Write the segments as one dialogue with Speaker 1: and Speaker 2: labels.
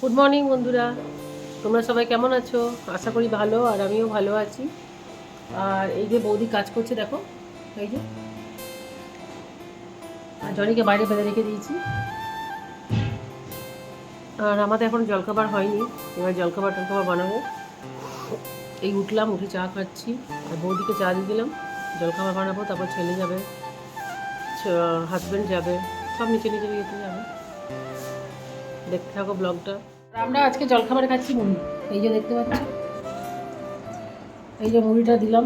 Speaker 1: Good morning বন্ধুরা, তোমরা সবাই কেমন আছো? আশা করি ভালো, আর আমিও ভালো আছি। আর এই যে বৌদি কাজ করছে দেখো, এই যে, আর জনিকে বাইরে ফেলে রেখে দিয়েছি। আর আমাদের এখন জলখাবার হয়নি, এবার জলখাবার বানাবো। এই উঠলাম, উঠে চা খাচ্ছি, আর বৌদিকে চা দিয়ে দিলাম। জলখাবার বানাবো, তারপর ছেলে যাবে, হাজব্যান্ড যাবে, সব নিচে নিচে নিচে যাবে। দেখতে থাকো ব্লগটা। আমরা আজকে জলখাবারে খাচ্ছি মুড়ি, এই যে দেখতে পাচ্ছ, এই যে মুড়িটা দিলাম।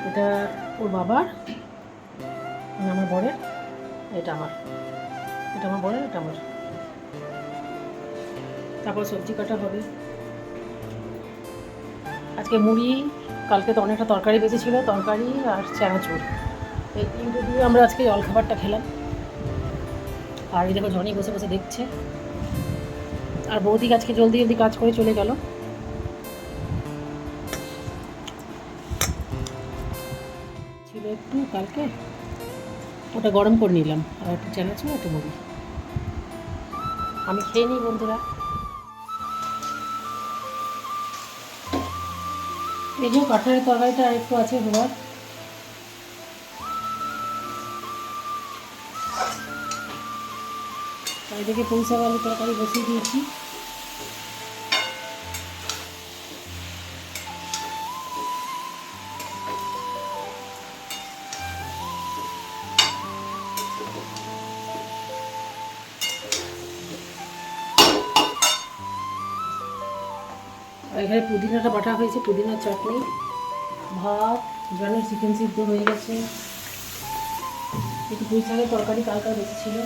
Speaker 1: এটা ওর বাবার, আমার বরের, এটা আমার, এটা আমার বরের, এটা আমার। তারপর সবজি কাটা হবে। আজকে মুড়ি, কালকে তো অনেকটা তরকারি বেঁচেছিল, তরকারি আর চানাচুর, এই তিনটে দিয়ে আমরা আজকে জলখাবারটা খেলাম। আর এই দেখো জনি বসে বসে দেখছে, আর বৌদি আজকে জলদি জলদি কাজ করে চলে গেল। ছিল একটু কালকে, ওটা গরম করে নিলাম, আর একটু চানাচুর, একটু মুড়ি। আমি খেয়ে নিই বন্ধুরা। এই যে কাঁঠালের তরকারিটা আর একটু আছে হবার। এদিকে পুঁইশাক আলু তরকারি বসিয়ে দিয়েছি। আর এখানে পুদিনাটা বাটা হয়েছে, পুদিনার চাটনি, ভাত, জনের চিকেন সিদ্ধ হয়ে গেছে, একটু পুঁই শাকের তরকারি কালকার বেশি ছিল।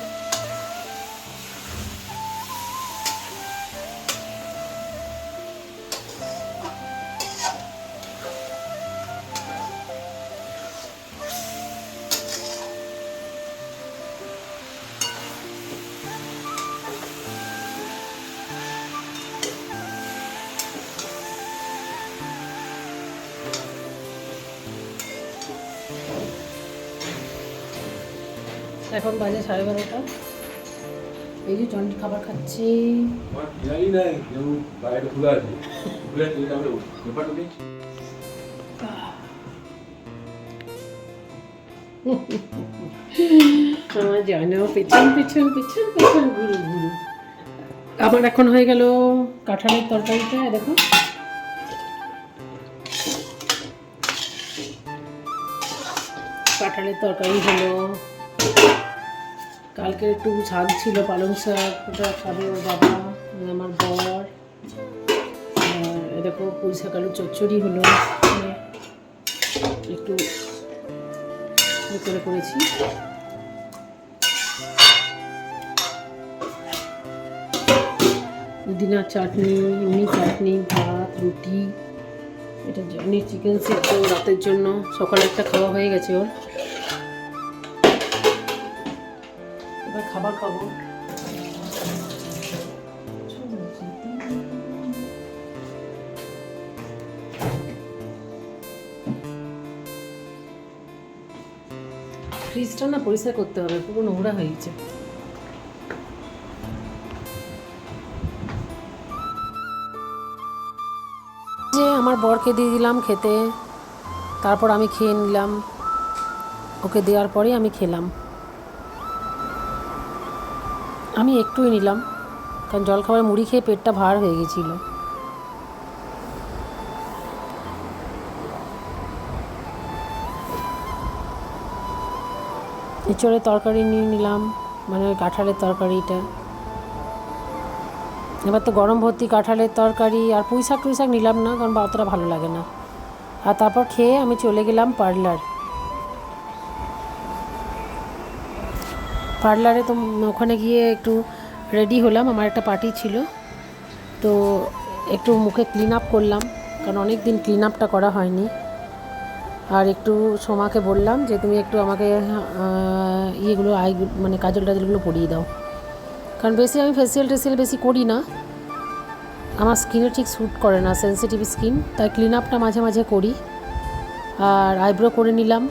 Speaker 1: এখন বাজে 12:30। এই যে জনি খাবার খাচ্ছি। আমার জয়নাও পেছন পেছন পেছন পেছন ঘুরু ঘুরু। আমার এখন হয়ে গেল কাঁঠালের তরকারিটা, দেখো কাঁঠালের তরকারি হলো। কালকে একটু শাক ছিল, পালং শাক, ওটা খাবে ওর বাবা, আমার বর। এরকম পুঁই শাক আলু চচ্চড়ি হলো, একটু করে করেছি। পুদিনার চাটনি, এমনি চাটনি, ভাত, রুটি। এটা জনি চিকেন সিদ্ধ রাতের জন্য, সকালে একটা খাওয়া হয়ে গেছে ওর। এবার খাবার খাবো। ফ্রিজটা না পরিষ্কার করতে হবে, পুরো নোংরা হয়ে গেছে। যে আমার বরকে দিয়ে দিলাম খেতে, তারপর আমি খেয়ে নিলাম। ওকে দেওয়ার পরেই আমি খেলাম। আমি একটুই নিলাম, কারণ জলখাবার মুড়ি খেয়ে পেটটা ভার হয়ে গেছিল। এঁচড়ের তরকারি নিয়ে নিলাম, মানে কাঁঠালের তরকারিটা। এবার তো গরম ভর্তি কাঁঠালের তরকারি, আর পুঁই শাক টুই শাক নিলাম না, কারণ অতটা ভালো লাগে না। আর তারপর খেয়ে আমি চলে গেলাম পার্লারে। তো ওখানে গিয়ে একটু রেডি হলাম, আমার একটা পার্টি ছিল, তো একটু মুখে ক্লিন আপ করলাম, কারণ অনেক দিন ক্লিন আপটা করা হয়নি। আর একটু সোমাকে বললাম যে তুমি একটু আমাকে ইয়েগুলো মানে কাজল টাজলগুলো পরিয়ে দাও, কারণ বেশি আমি ফেসিয়াল টেসিয়াল বেশি করি না, আমার স্কিনে ঠিক স্যুট করে না, সেন্সিটিভ স্কিন, তাই ক্লিন আপটা মাঝে মাঝে করি। আর আইব্রো করে নিলাম।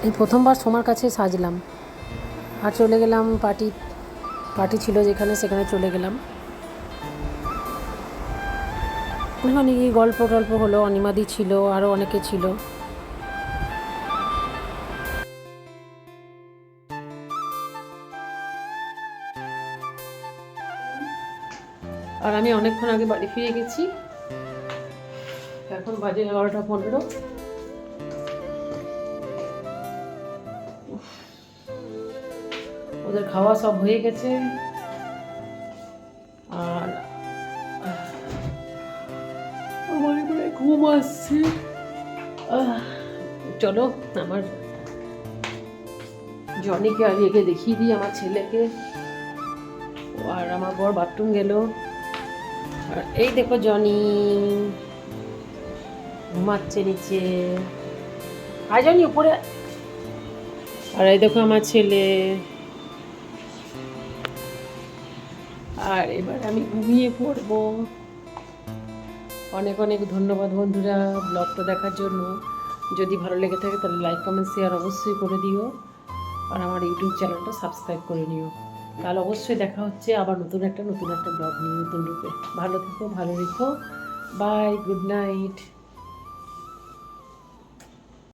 Speaker 1: এই প্রথমবার সোমার কাছে সাজলাম, আর চলে গেলাম পার্টি ছিল যেখানে, সেখানে চলে গেলাম। ওখানে গিয়ে গল্প টল্প হলো, অনিমাদি ছিল, আরও অনেকে ছিল। আর আমি অনেকক্ষণ আগে বাড়ি ফিরে গেছি, এখন বাজে 11টা 15। ওদের খাওয়া সব হয়ে গেছে, আর আমার এবারে ঘুম আসছে। চলো আমার জনিকে আর একে দেখিয়ে দিই, আমার ছেলেকে। আর আমার বর বাথরুম গেল, আর এই দেখো জনি ঘুমাচ্ছে নিচে। আয় জনি উপরে। আর এই দেখো আমার ছেলে। আর এবার আমি ঘুমিয়ে পড়বো। অনেক অনেক ধন্যবাদ বন্ধুরা ব্লগটা দেখার জন্য। যদি ভালো লেগে থাকে তাহলে লাইক কমেন্ট শেয়ার অবশ্যই করে দিও, আর আমার ইউটিউব চ্যানেলটা সাবস্ক্রাইব করে নিও। তাহলে অবশ্যই দেখা হচ্ছে আবার নতুন একটা ব্লগ নিয়ে, নতুন রূপে। ভালো থেকো, ভালো রেখো। Bye, good night.